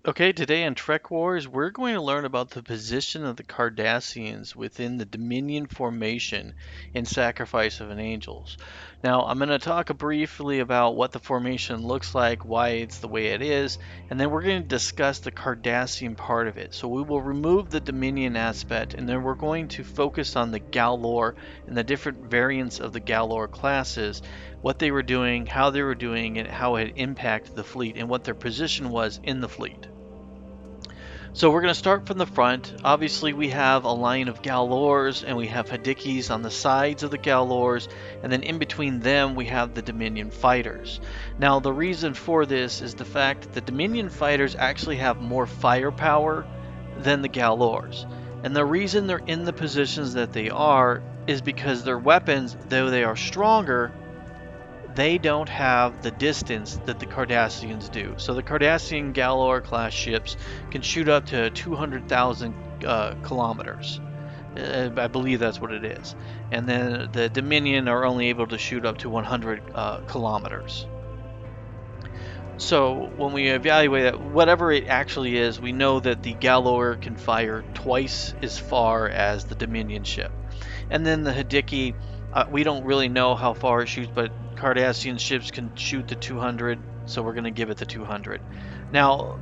Okay, today in Trek Wars, we're going to learn about the position of the Cardassians within the Dominion formation in Sacrifice of an Angels. Now, I'm going to talk briefly about what the formation looks like, why it's the way it is, and then we're going to discuss the Cardassian part of it. So we will remove the Dominion aspect, and then we're going to focus on the Galore and the different variants of the Galore classes, what they were doing, how they were doing it, how it impacted the fleet, and what their position was in the fleet. So we're going to start from the front. Obviously, we have a line of Galores and we have Hidekis on the sides of the Galores, and then in between them we have the Dominion fighters. Now, the reason for this is the fact that the Dominion fighters actually have more firepower than the Galores. And the reason they're in the positions that they are is because their weapons, though they are stronger, they don't have the distance that the Cardassians do. So the Cardassian Galor-Class ships can shoot up to 200,000 kilometers. I believe that's what it is. And then the Dominion are only able to shoot up to 100 kilometers. So when we evaluate it, whatever it actually is, we know that the Galore can fire twice as far as the Dominion ship. And then the Hideki, we don't really know how far it shoots, but Cardassian ships can shoot to 200, so we're going to give it the 200. Now,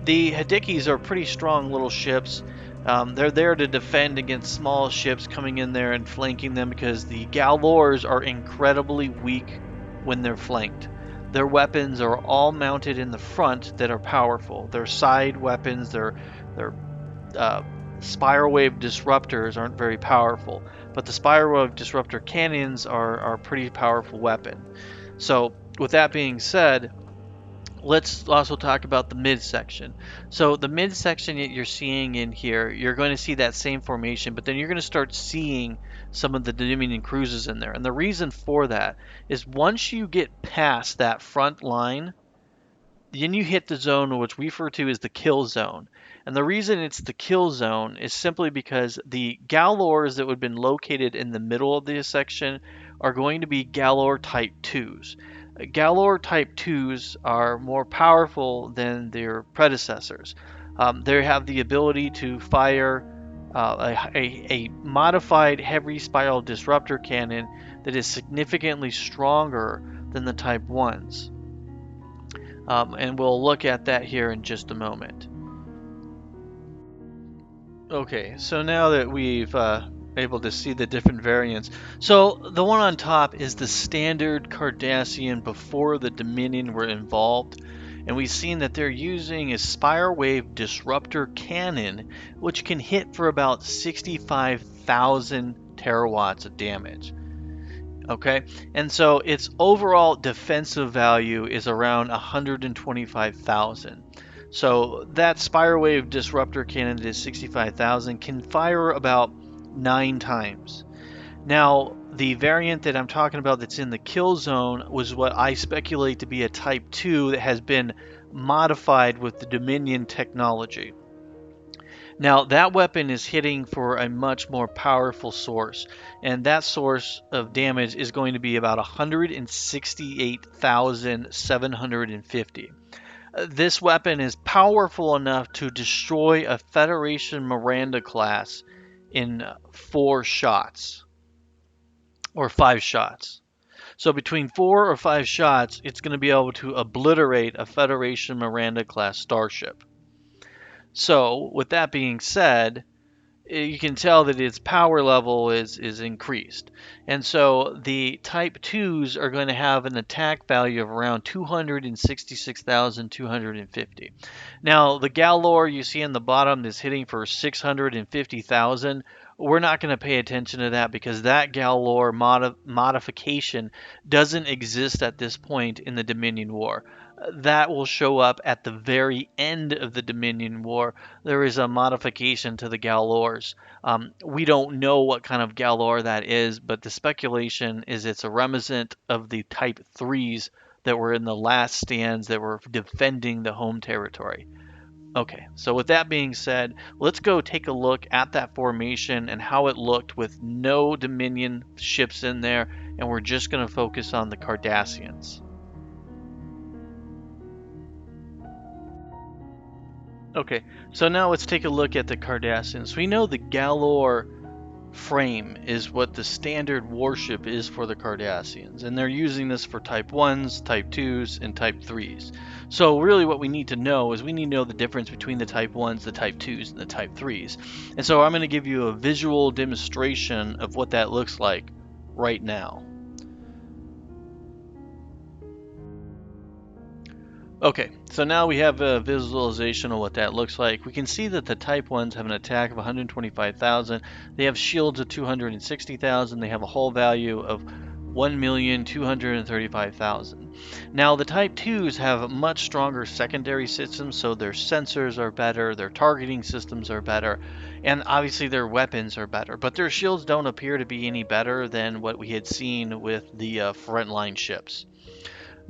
the Hidekis are pretty strong little ships. They're there to defend against small ships coming in there and flanking them because the Galores are incredibly weak when they're flanked. Their weapons are all mounted in the front that are powerful. Their side weapons, their spiral wave disruptors aren't very powerful, but the spiral wave disruptor cannons are a pretty powerful weapon. So with that being said, let's also talk about the midsection. So the midsection that you're seeing in here, you're going to see that same formation, but then you're going to start seeing some of the Dominion cruisers in there. And the reason for that is once you get past that front line, then you hit the zone which we refer to as the kill zone. And the reason it's the kill zone is simply because the Galores that would have been located in the middle of this section are going to be Galore Type 2s. Galore Type 2s are more powerful than their predecessors. They have the ability to fire a modified heavy spiral disruptor cannon that is significantly stronger than the Type 1s. And we'll look at that here in just a moment. Okay, so now that we've able to see the different variants, so the one on top is the standard Cardassian before the Dominion were involved, and we've seen that they're using a spiral wave disruptor cannon, which can hit for about 65,000 terawatts of damage. Okay, and so its overall defensive value is around 125,000. So that spiral wave disruptor cannon that is 65,000 can fire about 9 times. Now, the variant that I'm talking about that's in the kill zone was what I speculate to be a Type 2 that has been modified with the Dominion technology. Now, that weapon is hitting for a much more powerful source, and that source of damage is going to be about 168,750. This weapon is powerful enough to destroy a Federation Miranda class in 4 shots, or 5 shots. So between 4 or 5 shots, it's going to be able to obliterate a Federation Miranda class starship. So, with that being said, you can tell that its power level is increased. And so the Type 2s are going to have an attack value of around 266,250. Now, the Galore you see in the bottom is hitting for 650,000. We're not going to pay attention to that because that Galore modification doesn't exist at this point in the Dominion War. That will show up at the very end of the Dominion War. There is a modification to the Galores. We don't know what kind of Galore that is, but the speculation is it's a reminiscent of the Type 3s that were in the last stands that were defending the home territory. Okay, so with that being said, let's go take a look at that formation and how it looked with no Dominion ships in there, and we're just going to focus on the Cardassians. Okay, so now let's take a look at the Cardassians. We know the Galore frame is what the standard warship is for the Cardassians, and they're using this for Type 1s, Type 2s, and Type 3s. So really what we need to know is we need to know the difference between the Type 1s, the Type 2s, and the Type 3s. And so I'm going to give you a visual demonstration of what that looks like right now. Okay, so now we have a visualization of what that looks like. We can see that the Type 1s have an attack of 125,000. They have shields of 260,000. They have a hull value of 1,235,000. Now the Type 2s have much stronger secondary systems, so their sensors are better, their targeting systems are better, and obviously their weapons are better. But their shields don't appear to be any better than what we had seen with the frontline ships.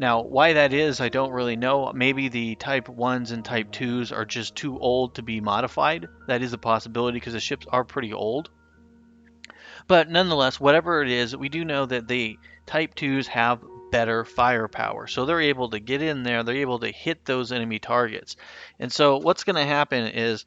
Now, why that is, I don't really know. Maybe the Type 1s and Type 2s are just too old to be modified. That is a possibility because the ships are pretty old. But nonetheless, whatever it is, we do know that the Type 2s have better firepower. So they're able to get in there, they're able to hit those enemy targets. And so what's going to happen is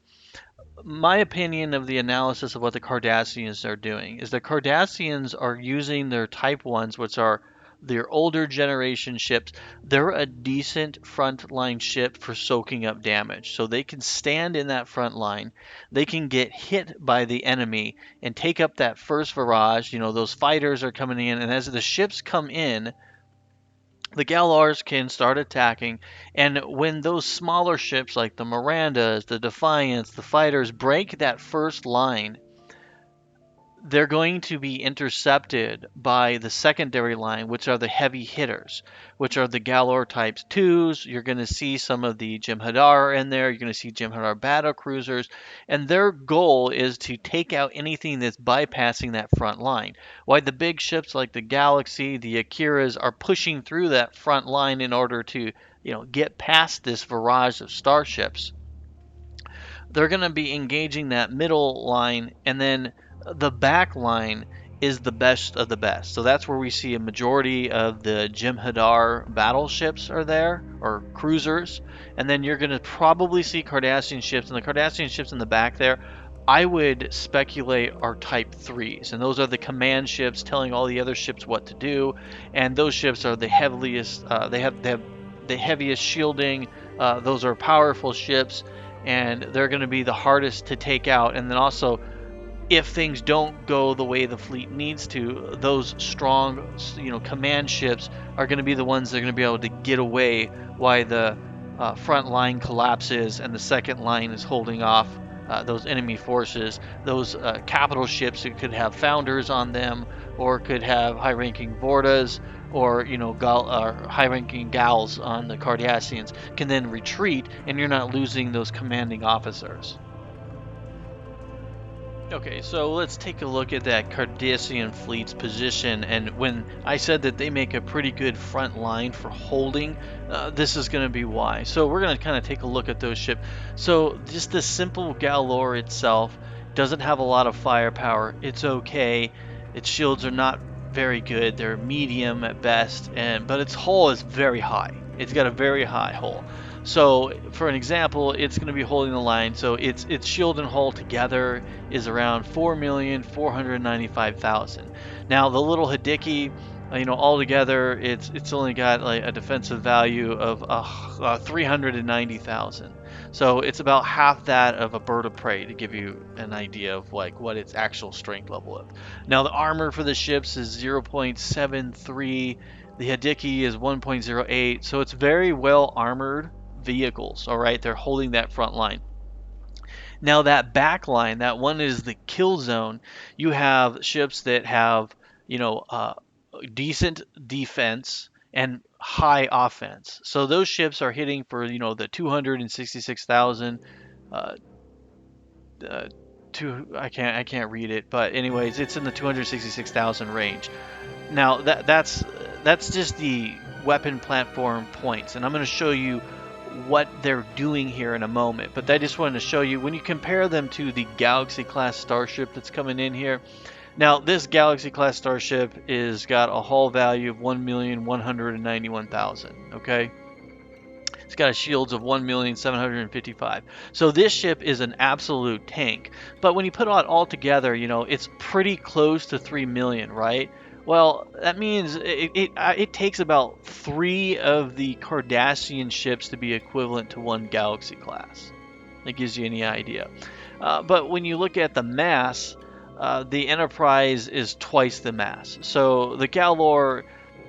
my opinion of the analysis of what the Cardassians are doing is the Cardassians are using their Type 1s, which are their older generation ships. They're a decent frontline ship for soaking up damage. So they can stand in that front line. They can get hit by the enemy and take up that first barrage. You know, those fighters are coming in, and as the ships come in, the Galars can start attacking, and when those smaller ships like the Mirandas, the Defiance, the fighters break that first line, they're going to be intercepted by the secondary line, which are the heavy hitters, which are the Galor types 2s. You're going to see some of the Jem'Hadar in there. You're going to see Jem'Hadar battle cruisers. And their goal is to take out anything that's bypassing that front line. Why the big ships like the Galaxy, the Akiras are pushing through that front line in order to, get past this barrage of starships. They're going to be engaging that middle line, and then the back line is the best of the best. So that's where we see a majority of the Jem'Hadar battleships are there, or cruisers, and then you're going to probably see Cardassian ships, and the Cardassian ships in the back there, I would speculate are Type 3s, and those are the command ships telling all the other ships what to do, and those ships are the heaviest, they have the heaviest shielding, those are powerful ships, and they're going to be the hardest to take out. And then also, if things don't go the way the fleet needs to, those strong, command ships are going to be the ones that are going to be able to get away while the front line collapses and the second line is holding off those enemy forces. Those capital ships that could have founders on them, or could have high-ranking Vortas, or high-ranking Gals on the Cardassians, can then retreat, and you're not losing those commanding officers. Okay, so let's take a look at that Cardassian fleet's position. And when I said that they make a pretty good front line for holding, this is going to be why. So we're going to kind of take a look at those ships. So just the simple Galore itself doesn't have a lot of firepower. It's okay. Its shields are not very good. They're medium at best, but its hull is very high. It's got a very high hull. So, for an example, it's going to be holding the line. So its shield and hull together is around 4,495,000. Now, the little Hideki, altogether, it's only got like a defensive value of 390,000. So it's about half that of a bird of prey, to give you an idea of like what its actual strength level is. Now, the armor for the ships is 0.73. The Hideki is 1.08. So it's very well armored vehicles. All right, they're holding that front line. Now that back line, that one is the kill zone. You have ships that have, decent defense and high offense. So those ships are hitting for, the 266,000. Uh, I can't read it, but anyways, it's in the 266,000 range. Now that's just the weapon platform points, and I'm going to show you what they're doing here in a moment. But I just wanted to show you, when you compare them to the Galaxy-class starship that's coming in here. Now, this Galaxy-class starship is got a hull value of 1,191,000. Okay, It's got a shields of 1,755,000. So this ship is an absolute tank. But when you put it all together, you know, it's pretty close to 3 million, right? Well, that means it takes about 3 of the Cardassian ships to be equivalent to one Galaxy class. That gives you any idea. But when you look at the mass, the Enterprise is twice the mass. So the Galore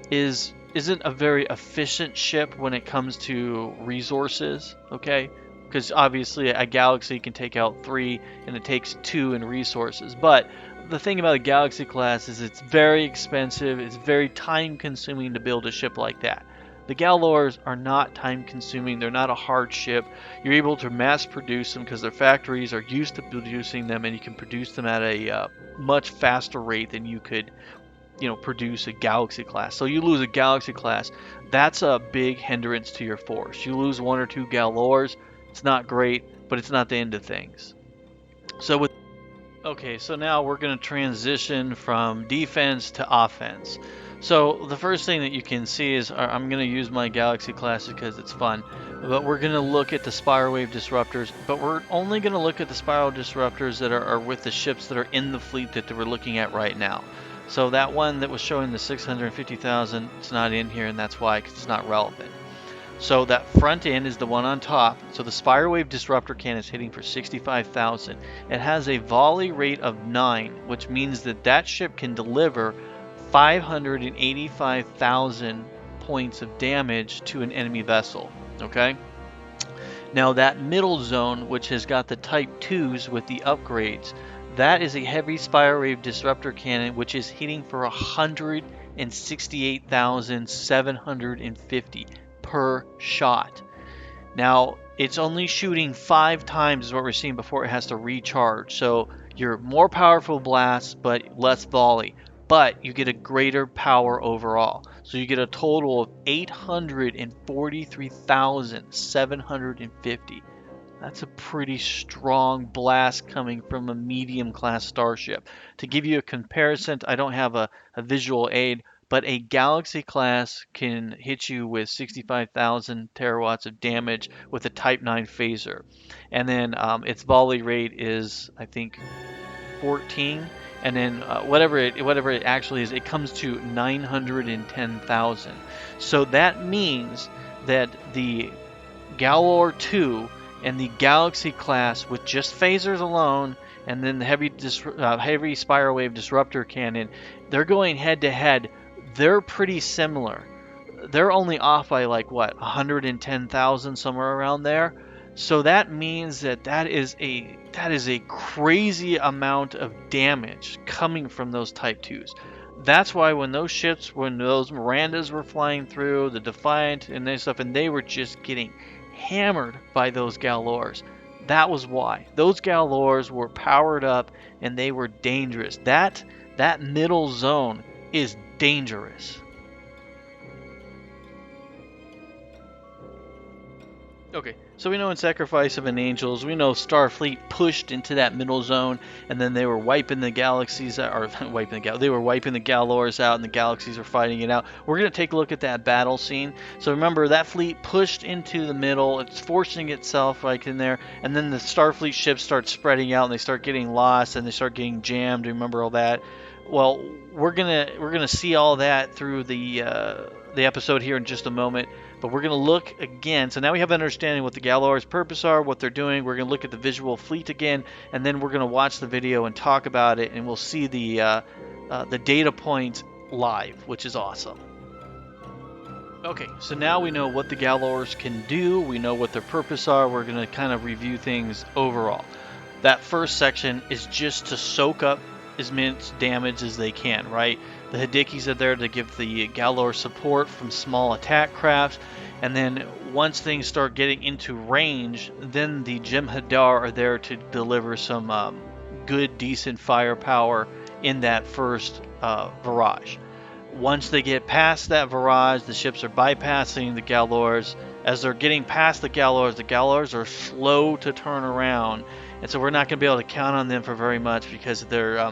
isn't a very efficient ship when it comes to resources, okay? Because obviously a Galaxy can take out 3 and it takes 2 in resources. But the thing about a Galaxy class is it's very expensive, it's very time consuming to build a ship like that. The Galores are not time consuming, they're not a hard ship. You're able to mass produce them because their factories are used to producing them, and you can produce them at a much faster rate than you could, you know, produce a Galaxy class. So you lose a Galaxy class, that's a big hindrance to your force. You lose 1 or 2 Galores, it's not great, but it's not the end of things. Okay, so now we're going to transition from defense to offense. So the first thing that you can see is I'm going to use my Galaxy class because it's fun, but we're going to look at the spiral wave disruptors, but we're only going to look at the spiral disruptors that are with the ships that are in the fleet that we're looking at right now. So that one that was showing the 650,000, it's not in here, and that's why, because it's not relevant. So that front end is the one on top. So the spiral wave disruptor cannon is hitting for 65,000. It has a volley rate of 9, which means that that ship can deliver 585,000 points of damage to an enemy vessel. Okay. Now that middle zone, which has got the Type 2s with the upgrades, that is a heavy spiral wave disruptor cannon, which is hitting for 168,750 per shot. Now it's only shooting 5 times is what we're seeing before it has to recharge. So you're more powerful blasts but less volley, but you get a greater power overall. So you get a total of 843,750. That's a pretty strong blast coming from a medium class starship. To give you a comparison, I don't have a visual aid, but a Galaxy class can hit you with 65,000 terawatts of damage with a Type 9 phaser. And then its volley rate is, I think, 14. And then whatever it actually is, it comes to 910,000. So that means that the Galore II and the Galaxy class with just phasers alone, and then the heavy spiral wave disruptor cannon, they're going head to head. They're pretty similar. They're only off by like what, 110,000, somewhere around there. So that means that is a crazy amount of damage coming from those Type 2s. That's why when those Mirandas were flying through, the Defiant and that stuff, and they were just getting hammered by those Galores. That was why. Those Galores were powered up and they were dangerous. That middle zone is dangerous. Okay, so we know in Sacrifice of an Angels, we know Starfleet pushed into that middle zone, and then they were wiping the galaxies, they were wiping the Galores out, and the galaxies were fighting it out. We're going to take a look at that battle scene. So remember, that fleet pushed into the middle, it's forcing itself right in there, and then the Starfleet ships start spreading out, and they start getting lost, and they start getting jammed. Remember all that? Well, we're gonna see all that through the episode here in just a moment. But we're going to look again. So now we have an understanding what the Galore's purpose are, what they're doing. We're going to look at the visual fleet again, and then we're going to watch the video and talk about it, and we'll see the data points live, which is awesome. Okay, so now we know what the Galores can do. We know what their purpose are. We're going to kind of review things overall. That first section is just to soak up as much damage as they can, right? The Hidekis are there to give the Galore support from small attack crafts, and then once things start getting into range, then the Jem'Hadar are there to deliver some good, decent firepower in that first barrage. Once they get past that barrage, the ships are bypassing the Galores. As they're getting past the Galores are slow to turn around, and so we're not going to be able to count on them for very much because their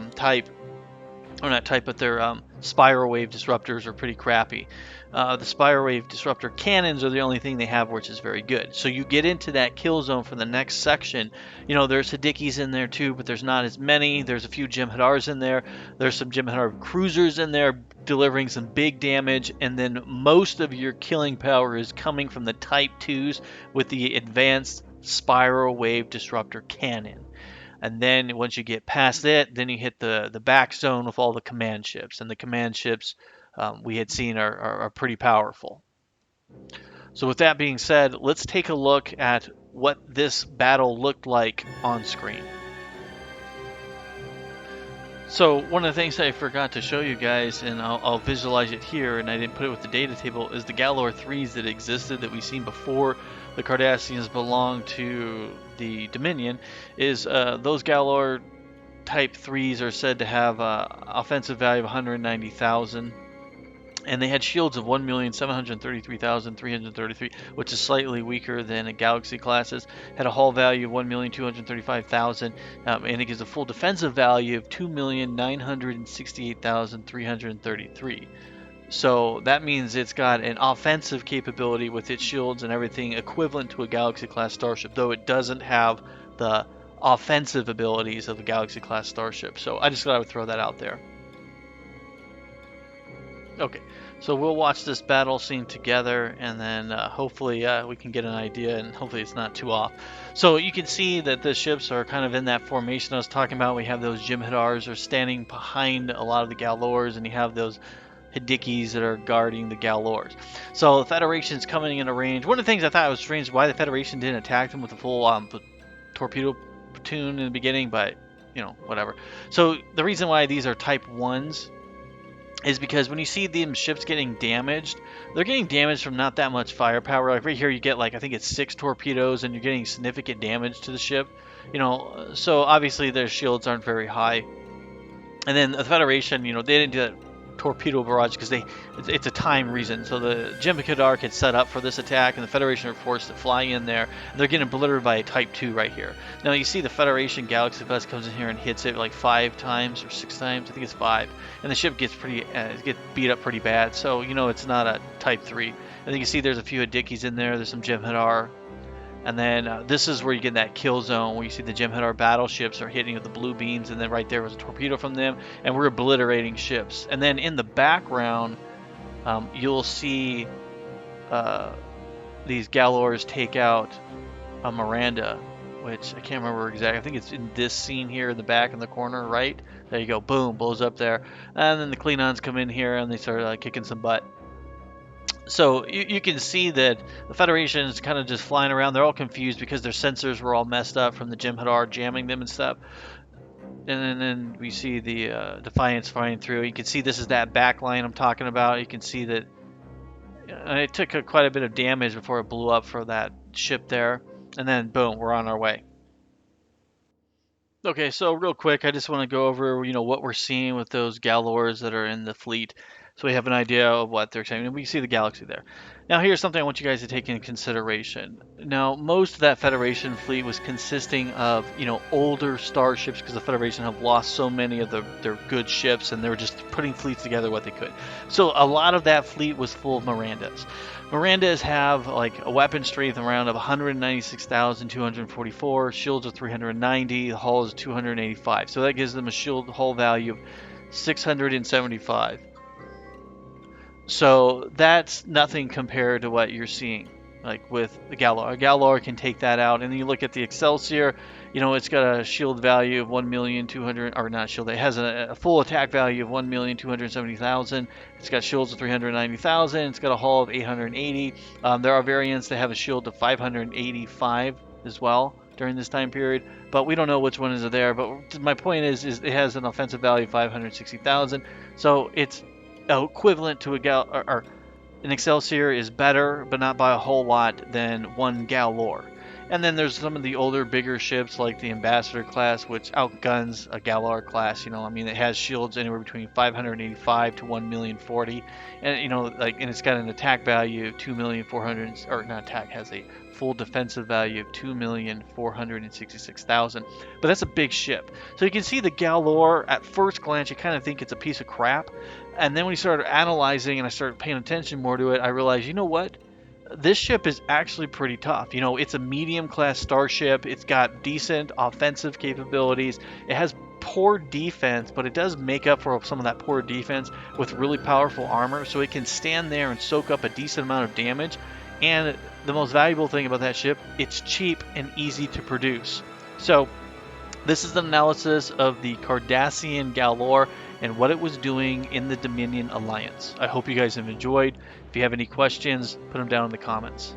spiral wave disruptors are pretty crappy. The Spire Wave Disruptor cannons are the only thing they have which is very good. So you get into that kill zone for the next section. You know, there's Hidekis in there too, but there's not as many. There's a few Jem'Hadars in there. There's some Jem'Hadar cruisers in there delivering some big damage, and then most of your killing power is coming from the Type 2s with the advanced Spiral Wave Disruptor cannon. And then once you get past it, then you hit the back zone with all the command ships. And the command ships we had seen are pretty powerful. So with that being said, let's take a look at what this battle looked like on screen. So one of the things I forgot to show you guys, and I'll visualize it here, and I didn't put it with the data table, is the Galor 3s that existed that we've seen before the Cardassians belonged to the Dominion. Is those Galor Type 3s are said to have offensive value of 190,000. And they had shields of 1,733,333, which is slightly weaker than a Galaxy classes. Had a hull value of 1,235,000, and it gives a full defensive value of 2,968,333. So that means it's got an offensive capability with its shields and everything equivalent to a Galaxy class starship, though it doesn't have the offensive abilities of a Galaxy class starship. So I just thought I would throw that out there. Okay, so we'll watch this battle scene together, and then hopefully we can get an idea, and hopefully it's not too off. So you can see that the ships are kind of in that formation I was talking about. We have those Jem'Hadars are standing behind a lot of the Galores, and you have those Hidekis that are guarding the Galores. So the Federation's coming into range. One of the things I thought was strange why the Federation didn't attack them with a full torpedo platoon in the beginning, but you know, whatever. So the reason why these are Type 1s is because when you see them ships getting damaged, they're getting damaged from not that much firepower. Like right here, you get like I think it's 6 torpedoes, and you're getting significant damage to the ship. You know, so obviously their shields aren't very high. And then the Federation, you know, they didn't do that torpedo barrage because it's a time reason. So the Jem'Hadar had set up for this attack, and the Federation are forced to fly in there, and they're getting obliterated by a Type 2 right here. Now you see the Federation Galaxy class comes in here and hits it like 5 times or 6 times. I think it's 5, and the ship gets gets beat up pretty bad. So you know it's not a Type 3. And then you see there's a few Hidekis in there. There's some Jem'Hadar. And then this is where you get that kill zone where you see the Jem'Hadar battleships are hitting with the blue beams, and then right there was a torpedo from them, and we're obliterating ships. And then in the background, you'll see these Galores take out a Miranda, which I can't remember exactly. I think it's in this scene here in the back in the corner, right? There you go, boom, blows up there. And then the Klingons come in here and they start kicking some butt. So you can see that the Federation is kind of just flying around. They're all confused because their sensors were all messed up from the Jem'Hadar jamming them and stuff. And then we see the Defiance flying through. You can see this is that back line I'm talking about. You can see that it took quite a bit of damage before it blew up for that ship there. And then boom, we're on our way. Okay, so real quick, I just want to go over, you know, what we're seeing with those Galores that are in the fleet, so we have an idea of what they're saying. And we see the galaxy there. Now, here's something I want you guys to take into consideration. Now, most of that Federation fleet was consisting of, you know, older starships because the Federation have lost so many of their good ships, and they were just putting fleets together what they could. So a lot of that fleet was full of Mirandas. Mirandas have like a weapon strength around of 196,244, shields of 390, the hull is 285. So that gives them a shield hull value of 675. So that's nothing compared to what you're seeing like with the Galor. A Galor can take that out, and then you look at the Excelsior, you know, it's got a shield value of 1,200,000, or not shield, it has a full attack value of 1,270,000. It's got shields of 390,000. It's got a hull of 880. There are variants that have a shield of 585 as well during this time period, but we don't know which one is there. But my point is it has an offensive value of 560,000. So it's equivalent to or an Excelsior is better, but not by a whole lot, than one Galore. And then there's some of the older, bigger ships like the Ambassador class, which outguns a Galor-Class. You know, I mean, it has shields anywhere between 585 to 1,040,000, and you know, like, and it's got an attack value of 2,400,000, or not attack, has a full defensive value of 2,466,000. But that's a big ship. So you can see the Galore, at first glance, you kind of think it's a piece of crap, And then when we started analyzing and I started paying attention more to it, I realized, you know what? This ship is actually pretty tough. You know, it's a medium class starship. It's got decent offensive capabilities. It has poor defense, but it does make up for some of that poor defense with really powerful armor. So it can stand there and soak up a decent amount of damage. And the most valuable thing about that ship, it's cheap and easy to produce. So this is an analysis of the Cardassian Galore and what it was doing in the Dominion Alliance. I hope you guys have enjoyed. If you have any questions, put them down in the comments.